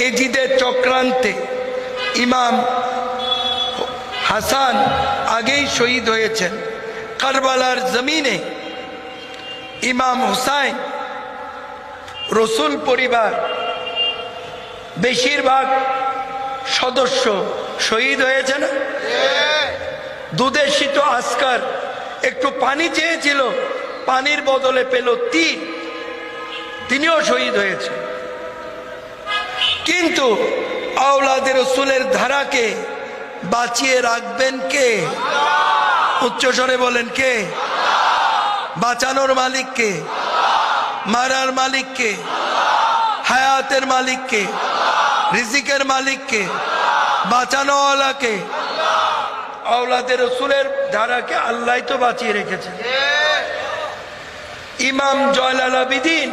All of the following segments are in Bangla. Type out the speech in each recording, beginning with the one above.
এজিদের চক্রান্তে ইমাম হাসান আগেই শহীদ হয়েছেন। কারবালার জমিনে ইমাম হুসাইন রসুল পরিবার বেশিরভাগ সদস্য শহীদ হয়েছে না? দুদেশিত আসকার একটু পানি চেয়েছিল, পানির বদলে পেল তীর, তিনিও শহীদ হয়েছে। কিন্তু আওলাদে রসুলের ধারাকে বাঁচিয়ে রাখবেন কে? উচ্চস্বরে বলেন কে? বাঁচানোর মালিক কে? মারার মালিক কে? হায়াতের মালিক কে? রিজিকের মালিক কে? বাঁচানোওয়ালা কে? আওলাদে রসুলের ধারাকে আল্লাহ তো বাঁচিয়ে রেখেছে। ইমাম জয়নাল আবেদিন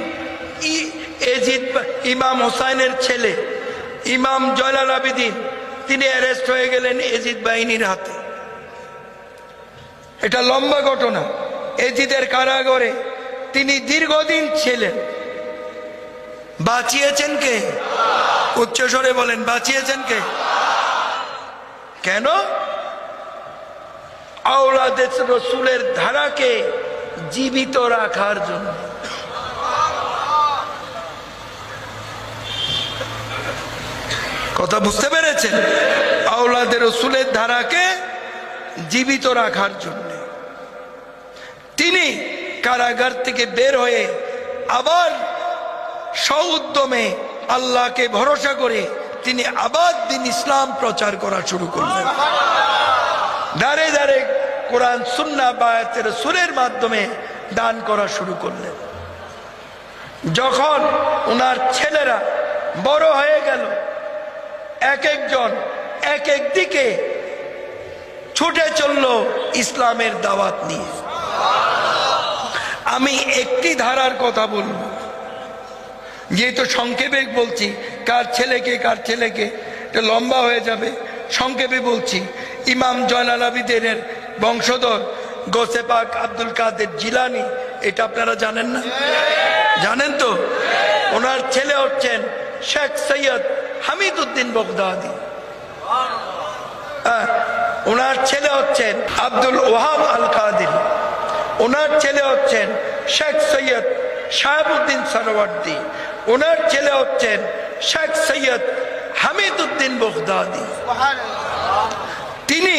ইমাম হুসাইনের ছেলে ইমাম জয়নাল আবেদিন তিনি অ্যারেস্ট হয়ে গেলেন এজিদ বাহিনীর হাতে। এটা লম্বা ঘটনা। এজিদের কারাগারে তিনি দীর্ঘদিন ছিলেন। বাঁচিয়েছেন কে? উচ্চস্বরে বলেন, বাঁচিয়েছেন কে? কেন? আওলাদে রসুলের ধারাকে জীবিত রাখার জন্য। কথা বুঝতে পেরেছেন? আওলাদে রসুলের ধারাকে জীবিত রাখার জন্য তিনি কারাগার থেকে বের হয়ে আবার সউদ্যমে আল্লাহকে ভরসা করে তিনি আবার দিন ইসলাম প্রচার করা শুরু করলেন। দাঁড়ে দাঁড়ে কোরআন সুন্নাহ বায়াতের সুরের মাধ্যমে দান করা শুরু করলেন। যখন ওনার ছেলেরা বড় হয়ে গেল, এক একজন এক এক দিকে ছুটে চলল ইসলামের দাওয়াত নিয়ে। আমি একটি ধারার কথা বলবো, যেহেতু সংক্ষেপে বলছি, কার ছেলেকে এটা লম্বা হয়ে যাবে, সংক্ষেপে বলছি। ইমাম জয়নাল আবেদিনের বংশধর গৌসে পাক আব্দুল কাদের জিলানী, এটা আপনারা জানেন না? জানেন তো? ওনার ছেলে হচ্ছেন শেখ সৈয়দ হামিদ উদ্দিন বগদাদি। ওনার ছেলে হচ্ছেন আব্দুল ওয়াহাব আল কাদেরী। ওনার ছেলে হচ্ছেন শেখ সৈয়দ শাহাবুদ্দিন সরওয়ার্দী। ওনার ছেলে হচ্ছেন শেখ সৈয়দ হামিদ উদ্দিন বগদাদি। তিনি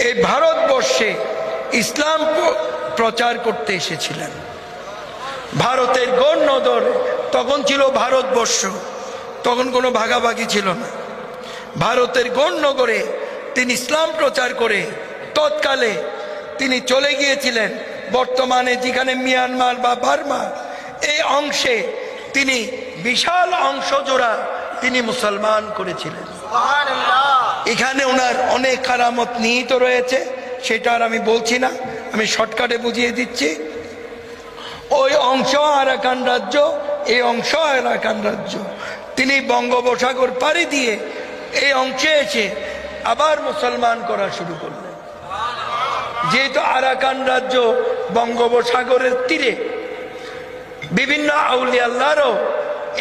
এই ভারতবর্ষে ইসলাম প্রচার করতে এসেছিলেন। ভারতের গণ্যধর তখন ছিল ভারতবর্ষ, তখন কোনো ভাগাভাগি ছিল না। ভারতের গণ্যগরে তিনি ইসলাম প্রচার করে তৎকালে তিনি চলে গিয়েছিলেন বর্তমানে যেখানে মিয়ানমার বা বার্মা, এই অংশে তিনি বিশাল অংশ জোড়া তিনি মুসলমান করেছিলেন। এখানে ওনার অনেক কারামত নিহিত রয়েছে, সেটা আর আমি বলছি না, আমি শর্টকাটে বুঝিয়ে দিচ্ছি। ওই অংশ আরাকান রাজ্য, এই অংশ আরাকান রাজ্য। তিনি বঙ্গোপসাগর পাড়ি দিয়ে এই অংশে এসে আবার মুসলমান করা শুরু করলেন। যেহেতু আরাকান রাজ্য বঙ্গোপসাগরের তীরে, বিভিন্ন আউলিয়া আল্লাহরও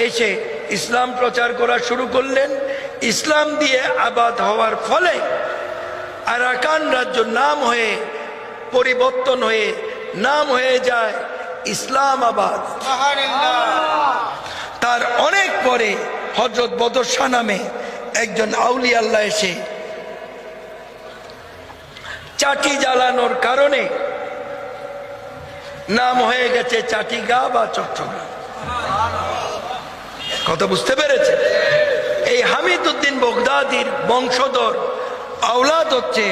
এসে ইসলাম প্রচার করা শুরু করলেন। ইসলাম দিয়ে আবাদ হওয়ার ফলে আরাকান রাজ্য নাম হয়ে পরিবর্তন হয়ে নাম হয়ে যায় ইসলামাবাদ। তার অনেক পরে হযরত বদর শাহ নামে একজন আউলিয়া আল্লাহ এসে চাটি জ্বালানোর কারণে নাম হয়ে গেছে চাটিগাঁ বা চট্টগ্রাম। কথা বুঝতে পেরেছে? এই হামিদ উদ্দিন বগদাদির বংশধর আওলাদ হচ্ছে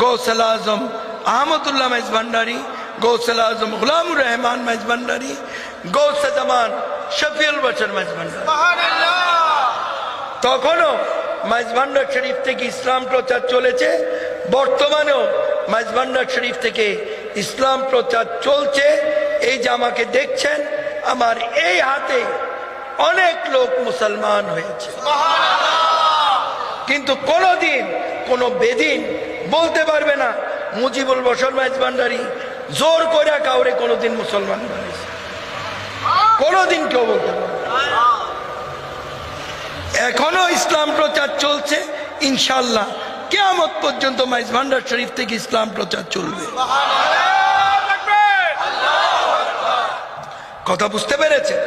গৌসুল আজম আহমদুল্লাহ মেজভান্ডারী, গৌসুল আজম গুলামুর রহমান মেজভান্ডারী, গৌসে জামান শফিউল বশর মেজভান্ডারী। তখনও মেজভান্ডার শরীফ থেকে ইসলাম প্রচার চলেছে, বর্তমানেও মেজভান্ডার শরীফ থেকে ইসলাম প্রচার চলছে। এই যে আমাকে দেখছেন, আমার এই হাতে অনেক লোক মুসলমান হয়েছে, কিন্তু কোনদিন কোন বেদিন বলতে পারবে না মুজিবুল বশর মেজভান্ডারী জোর করে কাউরে কোনদিন মুসলমান বানিয়েছে, কোনদিন কেউ বলতে পারবে। এখনো ইসলাম প্রচার চলছে, ইনশাল্লাহ কিয়ামত পর্যন্ত মাইজ ভান্ডার শরীফ থেকে ইসলাম প্রচার চলবে। কথা বুঝতে পেরেছেন?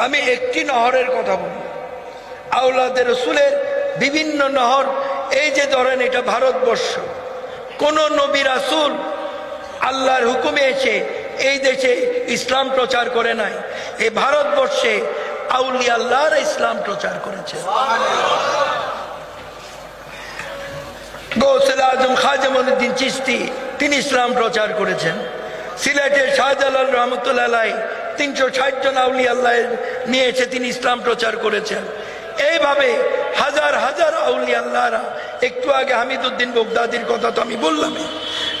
আমি একটি নহরের কথা বলব, আওলাদের রসুলের বিভিন্ন নহর। এই যে ধরেন এটা ভারতবর্ষ, কোন নবী রাসূল আল্লাহর হুকুমে এসে এই দেশে ইসলাম প্রচার করে নাই। এই ভারতবর্ষে আউলিয়া আল্লাহরা ইসলাম প্রচার করেছে। গৌসুল আজম খাজা মঈনুদ্দিন চিশতি তিনি ইসলাম প্রচার করেছেন। সিলেটের শাহজালাল রহমতুল্লাহ আলাইহি 360 জন আউলিয়া আল্লাহ নিয়ে এসে তিনি ইসলাম প্রচার করেছেন। এইভাবে হাজার হাজার আউলিয়া আল্লাহরা, একটু আগে হামিদুদ্দিন বগদাদির কথা তো আমি বললাম,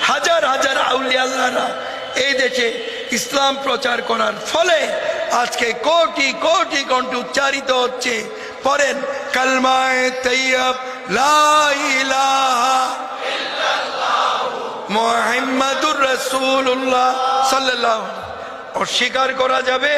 হাজার হাজার আউলিয়া আল্লাহরা এই দেশে ইসলাম প্রচার করার ফলে আজকে কোটি কোটি কণ্ঠে উচ্চারিত হচ্ছে। পড়েন কালমায়ে তাইয়্যিব লা ইলাহা ইল্লাল্লাহ মুহাম্মাদুর রাসূলুল্লাহ সাল্লাল্লাহু। অস্বীকার করা যাবে?